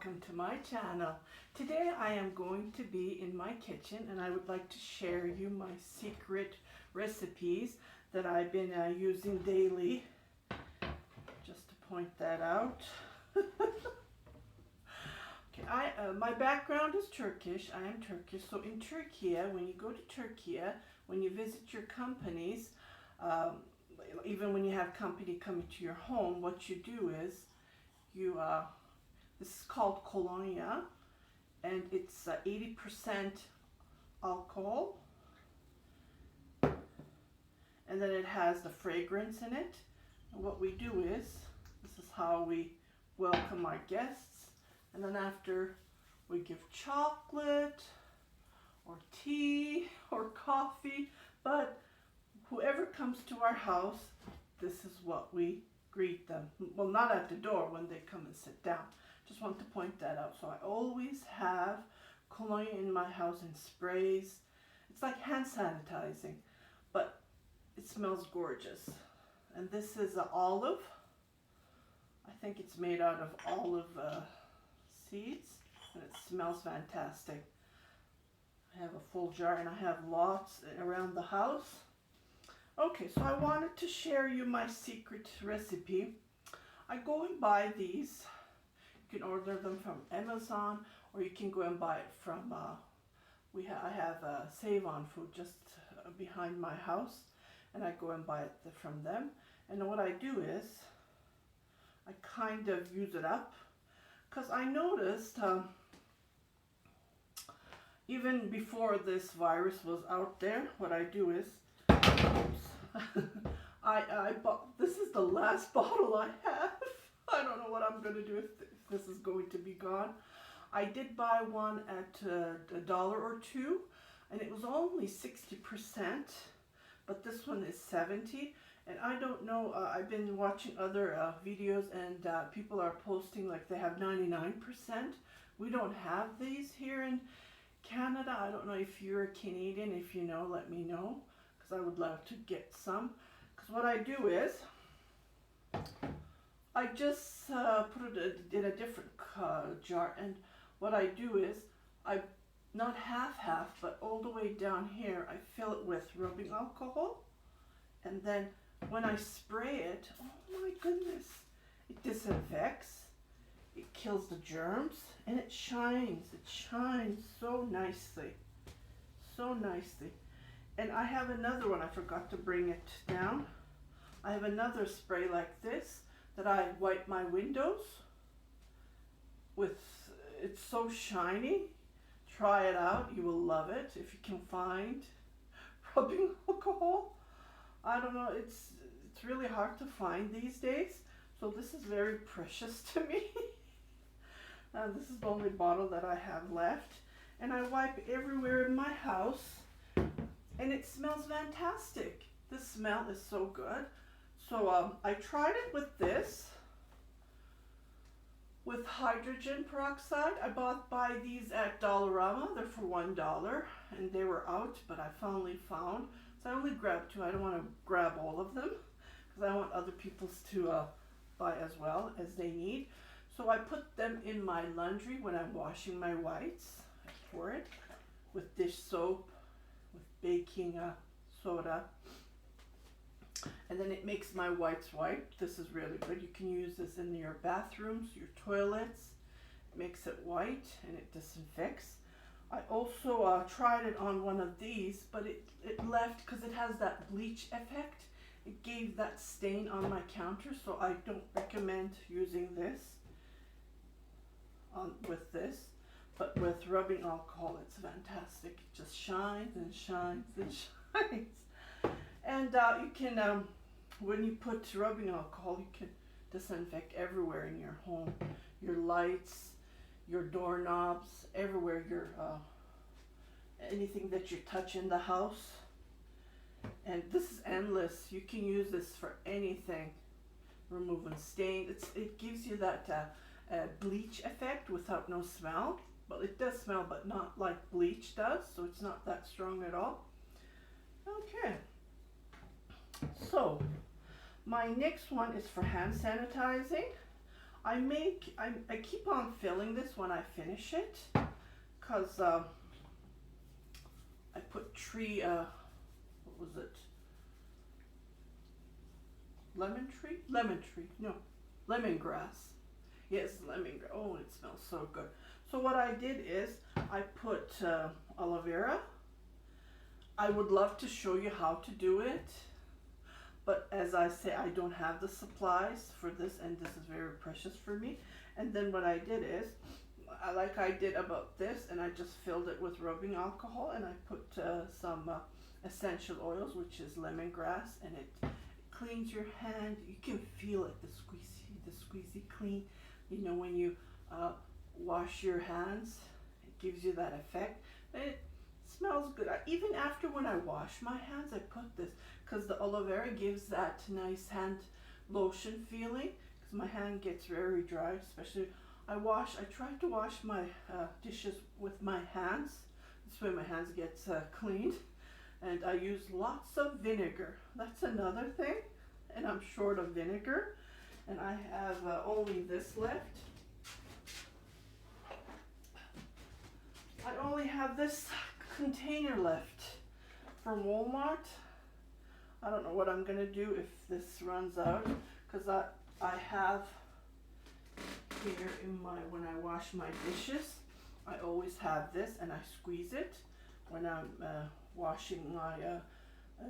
welcome to my channel. Today I am going to be in my kitchen and I would like to share you my secret recipes that I've been using daily. Just to point that out. Okay, my background is Turkish. I am Turkish. So in Turkey, when you go to Turkey, when you visit your companies, even when you have company coming to your home, what you do is this is called colonia, and it's 80% alcohol, and then it has the fragrance in it. And what we do is, this is how we welcome our guests, and then after we give chocolate or tea or coffee, but whoever comes to our house, this is what we greet them. Well, not at the door when they come and sit down. Just want to point that out. So I always have cologne in my house and sprays. It's like hand sanitizing, but it smells gorgeous. And this is olive. I think it's made out of olive seeds, and it smells fantastic. I have a full jar and I have lots around the house. Okay, so I wanted to share you my secret recipe. I go and buy these. You can order them from Amazon, or you can go and buy it from, I have Save On Food just behind my house, and I go and buy it from them. And what I do is, I kind of use it up, because I noticed, even before this virus was out there, what I do is, I bought, this is the last bottle I have. I don't know what I'm going to do if this is going to be gone. I did buy one at $1 or $2, and it was only 60%, but this one is 70. And I don't know, I've been watching other videos, and people are posting like they have 99%. We don't have these here in Canada. I don't know if you're a Canadian. If you know, let me know, because I would love to get some. Because what I do is, I just put it in a different jar, and what I do is, I not half, but all the way down here, I fill it with rubbing alcohol, and then when I spray it, oh my goodness, it disinfects, it kills the germs, and it shines so nicely, so nicely. And I have another one, I forgot to bring it down. I have another spray like this that I wipe my windows with. It's so shiny. Try it out, you will love it if you can find rubbing alcohol. I don't know, it's really hard to find these days, so this is very precious to me. This is the only bottle that I have left, and I wipe everywhere in my house, and it smells fantastic. The smell is so good. So I tried it with this, with hydrogen peroxide. I buy these at Dollarama. They're for $1, and they were out, but I finally found. So I only grabbed 2. I don't want to grab all of them, because I want other people's to buy as well as they need. So I put them in my laundry when I'm washing my whites. I pour it with dish soap, with baking soda, and then it makes my whites white. This is really good. You can use this in your bathrooms, your toilets. It makes it white, and it disinfects. I also tried it on one of these, but it left, because it has that bleach effect. It gave that stain on my counter, so I don't recommend using this with this. But with rubbing alcohol, it's fantastic. It just shines and shines and shines. And you can, when you put rubbing alcohol, you can disinfect everywhere in your home. Your lights, your doorknobs, everywhere, your anything that you touch in the house. And this is endless. You can use this for anything. Removing stain. It gives you that bleach effect without no smell. Well, it does smell, but not like bleach does, so it's not that strong at all. Okay. So, my next one is for hand sanitizing. I keep on filling this when I finish it, because I put tree, what was it? Lemon tree? Lemon tree, no, lemongrass. Yes, lemongrass. Oh, it smells so good. So what I did is I put aloe vera. I would love to show you how to do it, but as I say, I don't have the supplies for this, and this is very precious for me. And then what I did is, like I did about this, and I just filled it with rubbing alcohol, and I put some essential oils, which is lemongrass, and it cleans your hand. You can feel it, the squeezy clean. You know, when you wash your hands, it gives you that effect. It smells good. Even after when I wash my hands, I put this, because the aloe vera gives that nice hand lotion feeling, because my hand gets very dry, especially I try to wash my dishes with my hands. This way my hands get cleaned. And I use lots of vinegar. That's another thing. And I'm short of vinegar. And I have only this left. I only have this container left from Walmart. I don't know what I'm going to do if this runs out. Because I have here in when I wash my dishes, I always have this, and I squeeze it when I'm washing my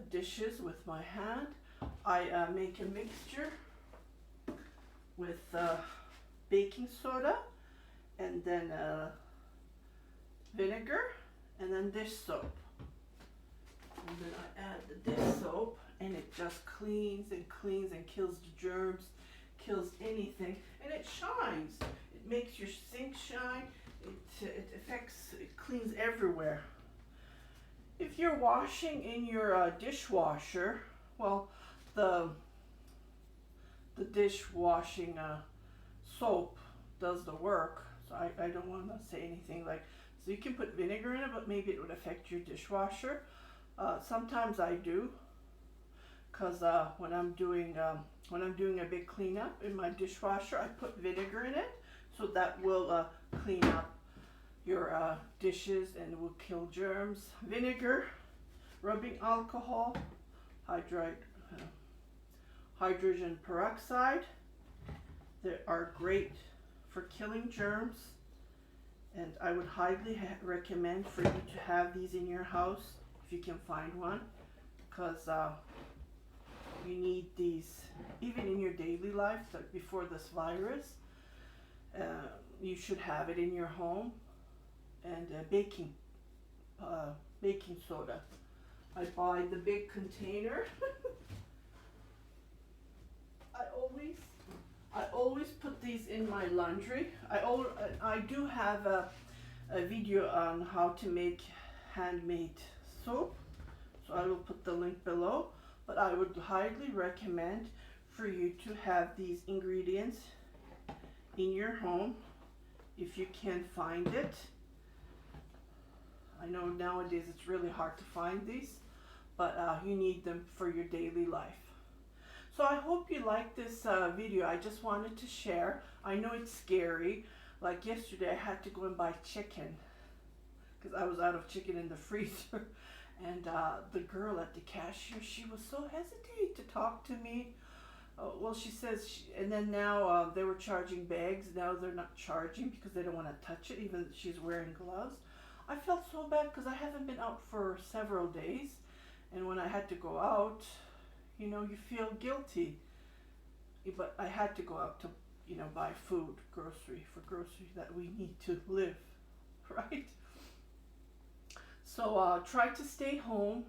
dishes with my hand. I make a mixture with baking soda, and then vinegar, and then dish soap. And then I add the dish soap, and it just cleans and cleans and kills the germs, kills anything, and it shines. It makes your sink shine. It cleans everywhere. If you're washing in your dishwasher, well, the dishwashing soap does the work. So I don't want to say anything like, so you can put vinegar in it, but maybe it would affect your dishwasher. Sometimes I do, because when I'm doing a big cleanup in my dishwasher, I put vinegar in it, so that will clean up your dishes and will kill germs. Vinegar, rubbing alcohol, hydrogen peroxide. They are great for killing germs, and I would highly recommend for you to have these in your house if you can find one, because you need these even in your daily life. Like before this virus, you should have it in your home. And baking soda. I buy the big container. I always put these in my laundry. I do have a video on how to make handmade soap, so I will put the link below. But I would highly recommend for you to have these ingredients in your home if you can find it. I know nowadays it's really hard to find these, but you need them for your daily life. So I hope you like this video. I just wanted to share. I know it's scary. Like yesterday I had to go and buy chicken because I was out of chicken in the freezer. And the girl at the cashier, she was so hesitant to talk to me. Well, she says, and then now they were charging bags. Now they're not charging because they don't want to touch it, even though she's wearing gloves. I felt so bad because I haven't been out for several days, and when I had to go out, you know, you feel guilty. But I had to go out to, you know, buy food, groceries that we need to live, right? So try to stay home.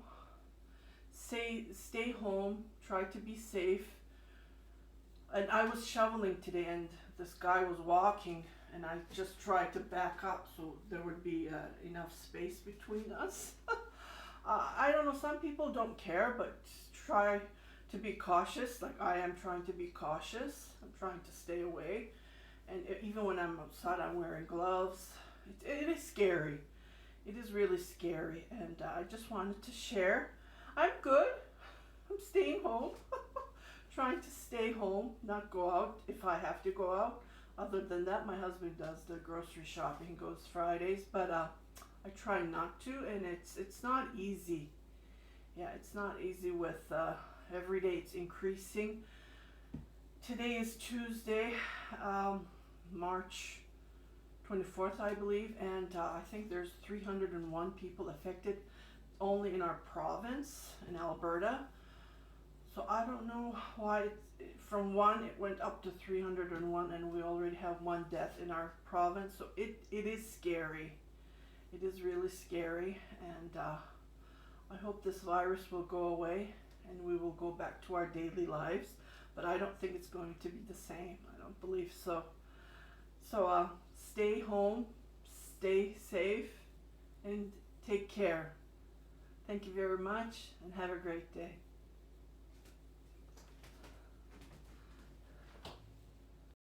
Stay home. Try to be safe. And I was shoveling today, and this guy was walking, and I just tried to back up so there would be enough space between us. I don't know, some people don't care, but try to be cautious, like I am trying to be cautious. I'm trying to stay away. And even when I'm outside, I'm wearing gloves. It is scary. It is really scary, and I just wanted to share. I'm good. I'm staying home. Trying to stay home, not go out if I have to go out. Other than that, my husband does the grocery shopping. He goes Fridays, but I try not to, and it's not easy. Yeah, it's not easy with every day it's increasing. Today is Tuesday, March 24th, I believe, and I think there's 301 people affected only in our province in Alberta. So I don't know why from one it went up to 301, and we already have one death in our province. So it is scary. It is really scary, and I hope this virus will go away and we will go back to our daily lives. But I don't think it's going to be the same. I don't believe so. So stay home, stay safe, and take care. Thank you very much, and have a great day.